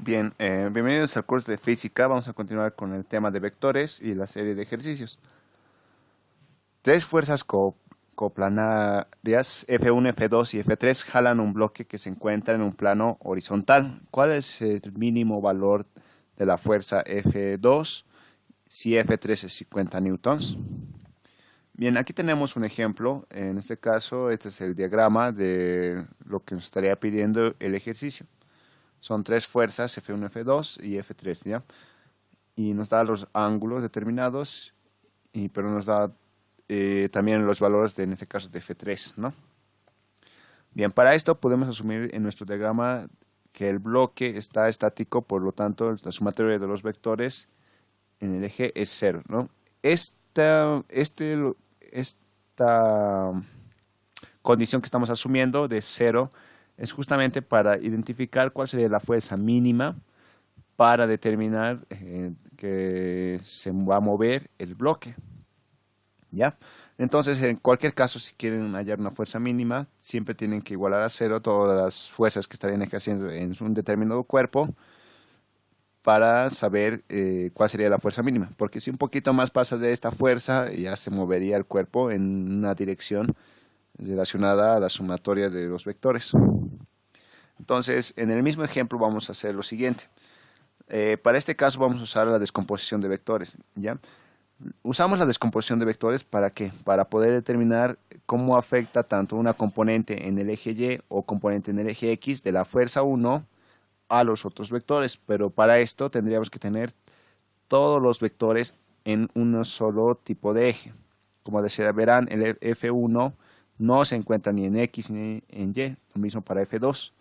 Bien, bienvenidos al curso de física. Vamos a continuar con el tema de vectores y la serie de ejercicios. Tres fuerzas coplanarias F1, F2 y F3 jalan un bloque que se encuentra en un plano horizontal. ¿Cuál es el mínimo valor de la fuerza F2 si F3 es 50 newtons? Bien, aquí tenemos un ejemplo. En este caso, este es el diagrama de lo que nos estaría pidiendo el ejercicio. Son tres fuerzas, F1, F2 y F3, ¿ya? Y nos da los ángulos determinados, pero nos da también los valores, en este caso, de F3, ¿no? Bien, para esto podemos asumir en nuestro diagrama que el bloque está estático, por lo tanto, la sumatoria de los vectores en el eje es 0, ¿no? Esta condición que estamos asumiendo de 0 es justamente para identificar cuál sería la fuerza mínima para determinar que se va a mover el bloque. ¿Ya? Entonces, en cualquier caso, si quieren hallar una fuerza mínima, siempre tienen que igualar a 0 todas las fuerzas que estarían ejerciendo en un determinado cuerpo para saber cuál sería la fuerza mínima. Porque si un poquito más pasa de esta fuerza, ya se movería el cuerpo en una dirección relacionada a la sumatoria de los vectores. Entonces, en el mismo ejemplo vamos a hacer lo siguiente. Para este caso vamos a usar la descomposición de vectores, ¿ya? Usamos la descomposición de vectores ¿para qué? Para poder determinar cómo afecta tanto una componente en el eje Y o componente en el eje X de la fuerza 1 a los otros vectores. Pero para esto tendríamos que tener todos los vectores en un solo tipo de eje. Como decía, verán, el F1 no se encuentra ni en X ni en Y, lo mismo para F2.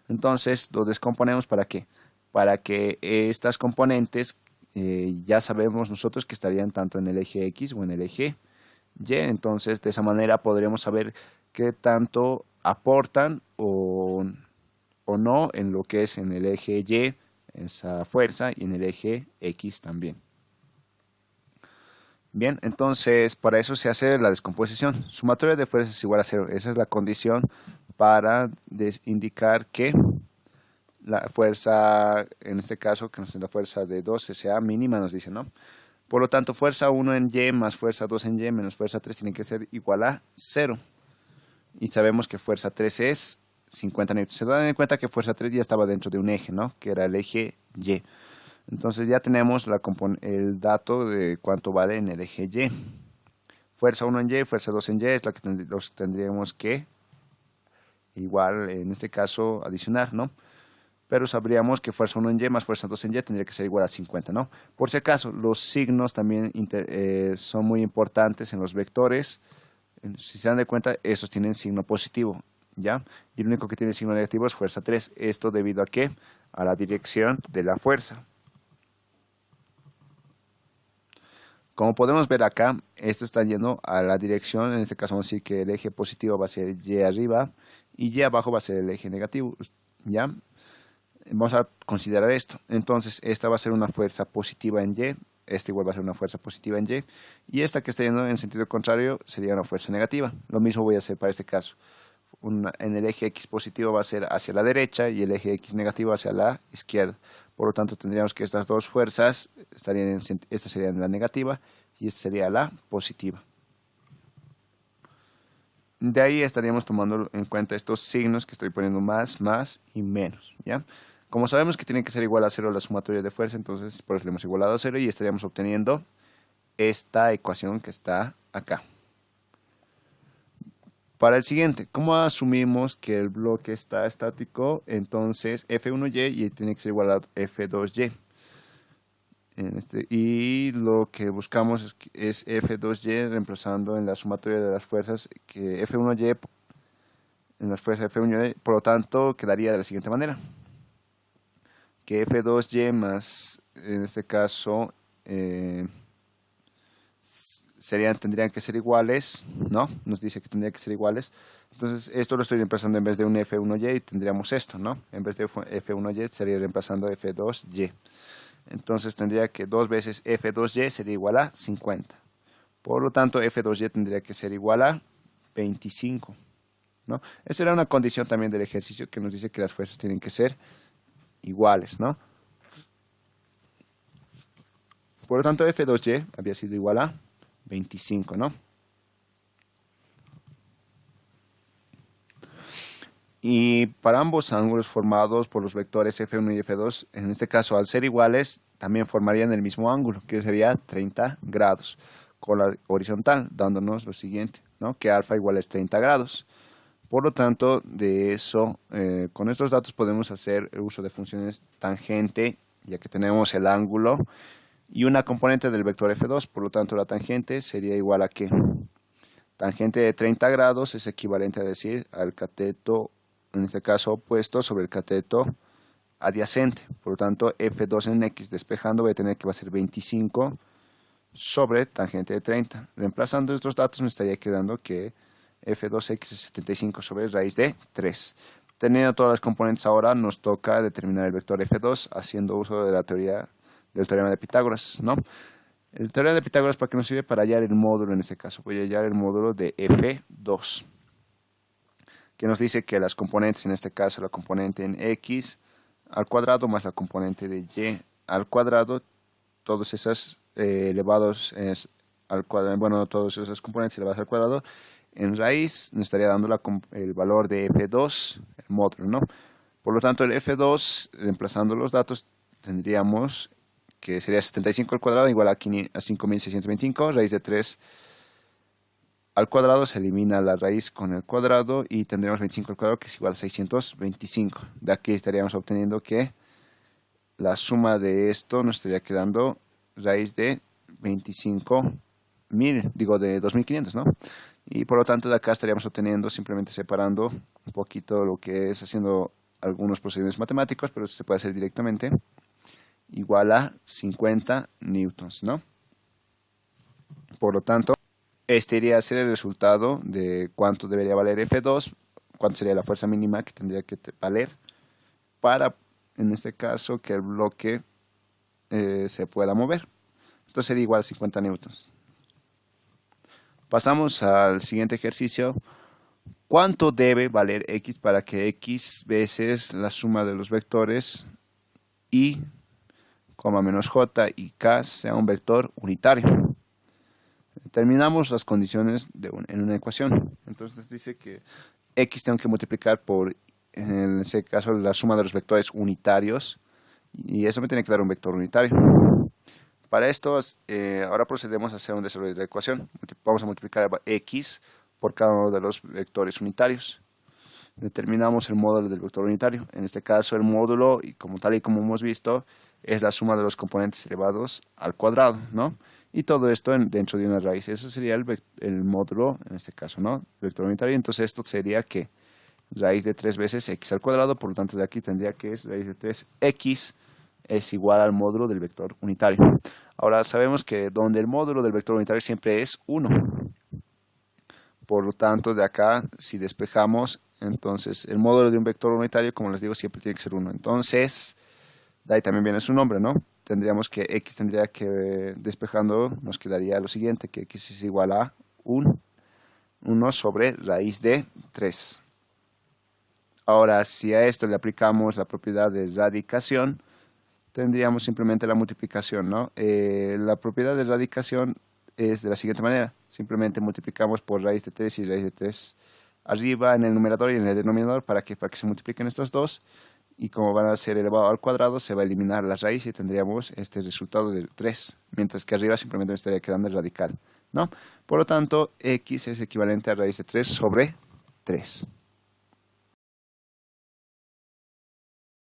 Entonces lo descomponemos ¿para qué? Para que estas componentes ya sabemos nosotros que estarían tanto en el eje X o en el eje Y. Entonces de esa manera podremos saber qué tanto aportan o no en lo que es en el eje Y esa fuerza y en el eje X también. Bien, entonces para eso se hace la descomposición. Sumatoria de fuerzas es igual a 0. Esa es la condición para indicar que la fuerza, en este caso, que la fuerza de 2 sea mínima, nos dice, ¿no? Por lo tanto, fuerza 1 en Y más fuerza 2 en Y menos fuerza 3 tiene que ser igual a 0. Y sabemos que fuerza 3 es 50 newtons. Se dan cuenta que fuerza 3 ya estaba dentro de un eje, ¿no? Que era el eje Y. Entonces ya tenemos el dato de cuánto vale en el eje Y. Fuerza 1 en Y, fuerza 2 en Y es la que los tendríamos que igual, en este caso, adicionar, ¿no? Pero sabríamos que fuerza 1 en Y más fuerza 2 en Y tendría que ser igual a 50, ¿no? Por si acaso, los signos también son muy importantes en los vectores. Si se dan de cuenta, esos tienen signo positivo, ¿ya? Y el único que tiene signo negativo es fuerza 3. ¿Esto debido a qué? A la dirección de la fuerza. Como podemos ver acá, esto está yendo a la dirección, en este caso vamos a decir que el eje positivo va a ser Y arriba y Y abajo va a ser el eje negativo, ¿ya? Vamos a considerar esto. Entonces, esta va a ser una fuerza positiva en Y, esta igual va a ser una fuerza positiva en Y, y esta que está yendo en sentido contrario sería una fuerza negativa. Lo mismo voy a hacer para este caso. En el eje X positivo va a ser hacia la derecha y el eje X negativo hacia la izquierda. Por lo tanto, tendríamos que estas dos fuerzas esta sería la negativa y esta sería la positiva. De ahí estaríamos tomando en cuenta estos signos que estoy poniendo más, más y menos, ¿ya? Como sabemos que tiene que ser igual a 0 la sumatoria de fuerza, entonces por eso le hemos igualado a 0 y estaríamos obteniendo esta ecuación que está acá. Para el siguiente, ¿cómo asumimos que el bloque está estático? Entonces F1Y y tiene que ser igual a F2Y. Y lo que buscamos es F2Y reemplazando en la sumatoria de las fuerzas que F1Y en las fuerzas F1Y, por lo tanto quedaría de la siguiente manera. Que F2Y más, en este caso, tendrían que ser iguales, ¿no? Nos dice que tendrían que ser iguales. Entonces, esto lo estoy reemplazando en vez de un F1Y y tendríamos esto, ¿no? En vez de F1Y estaría reemplazando F2Y. Entonces, tendría que 2 veces F2Y sería igual a 50. Por lo tanto, F2Y tendría que ser igual a 25, ¿no? Esa era una condición también del ejercicio que nos dice que las fuerzas tienen que ser iguales, ¿no? Por lo tanto, F2y había sido igual a 25, ¿no? Y para ambos ángulos formados por los vectores F1 y F2, en este caso al ser iguales, también formarían el mismo ángulo, que sería 30 grados, con la horizontal, dándonos lo siguiente, ¿no? Que alfa igual es 30 grados. Por lo tanto, de eso, con estos datos podemos hacer el uso de funciones tangente, ya que tenemos el ángulo y una componente del vector F2, por lo tanto la tangente sería igual a ¿qué? Tangente de 30 grados es equivalente a decir al cateto, en este caso opuesto, sobre el cateto adyacente. Por lo tanto, F2 en X despejando voy a tener que va a ser 25 sobre tangente de 30. Reemplazando estos datos me estaría quedando que F2X es 75 sobre raíz de 3. Teniendo todas las componentes ahora, nos toca determinar el vector F2 haciendo uso de la teoría del teorema de Pitágoras, ¿no? El teorema de Pitágoras, ¿para qué nos sirve? Para hallar el módulo en este caso. Voy a hallar el módulo de F2, que nos dice que las componentes, en este caso la componente en X al cuadrado más la componente de Y al cuadrado, todos esos elevados al cuadrado, bueno, todos esos componentes elevados al cuadrado, en raíz nos estaría dando el valor de F2, el módulo, ¿no? Por lo tanto, el F2, reemplazando los datos, tendríamos que sería 75 al cuadrado igual a 5.625, raíz de 3 al cuadrado, se elimina la raíz con el cuadrado y tendremos 25 al cuadrado, que es igual a 625. De aquí estaríamos obteniendo que la suma de esto nos estaría quedando raíz de 25.000, digo de 2.500, ¿no? Y por lo tanto de acá estaríamos obteniendo, simplemente separando un poquito lo que es haciendo algunos procedimientos matemáticos, pero esto se puede hacer directamente, igual a 50 newtons, ¿no? Por lo tanto, este iría a ser el resultado de cuánto debería valer F2, cuánto sería la fuerza mínima que tendría que valer para, en este caso, que el bloque se pueda mover. Entonces sería igual a 50 newtons. Pasamos al siguiente ejercicio. ¿Cuánto debe valer X para que X veces la suma de los vectores Y, menos J y K sea un vector unitario? Determinamos las condiciones en una ecuación. Entonces dice que X tengo que multiplicar por, en ese caso, la suma de los vectores unitarios. Y eso me tiene que dar un vector unitario. Para esto, ahora procedemos a hacer un desarrollo de la ecuación. Vamos a multiplicar X por cada uno de los vectores unitarios. Determinamos el módulo del vector unitario. En este caso, el módulo, y tal y como hemos visto, es la suma de los componentes elevados al cuadrado, ¿no? Y todo esto dentro de una raíz. Eso sería el módulo, en este caso, ¿no? Vector unitario. Entonces, esto sería que raíz de 3 veces X al cuadrado. Por lo tanto, de aquí tendría que es raíz de 3X es igual al módulo del vector unitario. Ahora sabemos que donde el módulo del vector unitario siempre es 1. Por lo tanto, de acá, si despejamos, entonces el módulo de un vector unitario, como les digo, siempre tiene que ser 1. Entonces, de ahí también viene su nombre, ¿no? Tendríamos que X tendría que, despejando, nos quedaría lo siguiente, que X es igual a 1 sobre raíz de 3. Ahora, si a esto le aplicamos la propiedad de radicación, tendríamos simplemente la multiplicación, ¿no? La propiedad de radicación es de la siguiente manera. Simplemente multiplicamos por raíz de 3 y raíz de 3 arriba en el numerador y en el denominador para que se multipliquen estos dos. Y como van a ser elevado al cuadrado, se va a eliminar la raíz y tendríamos este resultado de 3. Mientras que arriba simplemente me estaría quedando el radical, ¿no? Por lo tanto, X es equivalente a raíz de 3 sobre 3.